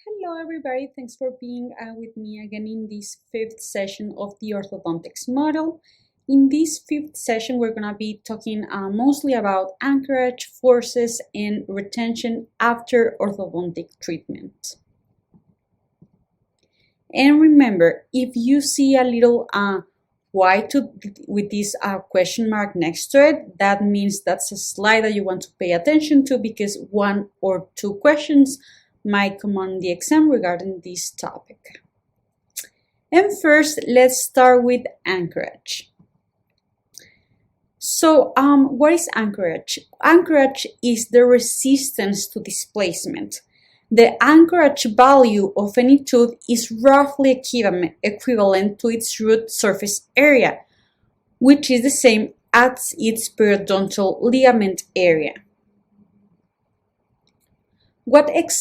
Hello everybody, thanks for being with me again in this fifth session of the orthodontics model. In this fifth session, we're going to be talking mostly about anchorage, forces, and retention after orthodontic treatment. And remember, if you see a little Y with this question mark next to it, that means that's a slide that you want to pay attention to because one or two questions might come on the exam regarding this topic. And first, let's start with anchorage. So, what is anchorage? Anchorage is the resistance to displacement. The anchorage value of any tooth is roughly equivalent to its root surface area, which is the same as its periodontal ligament area. What exactly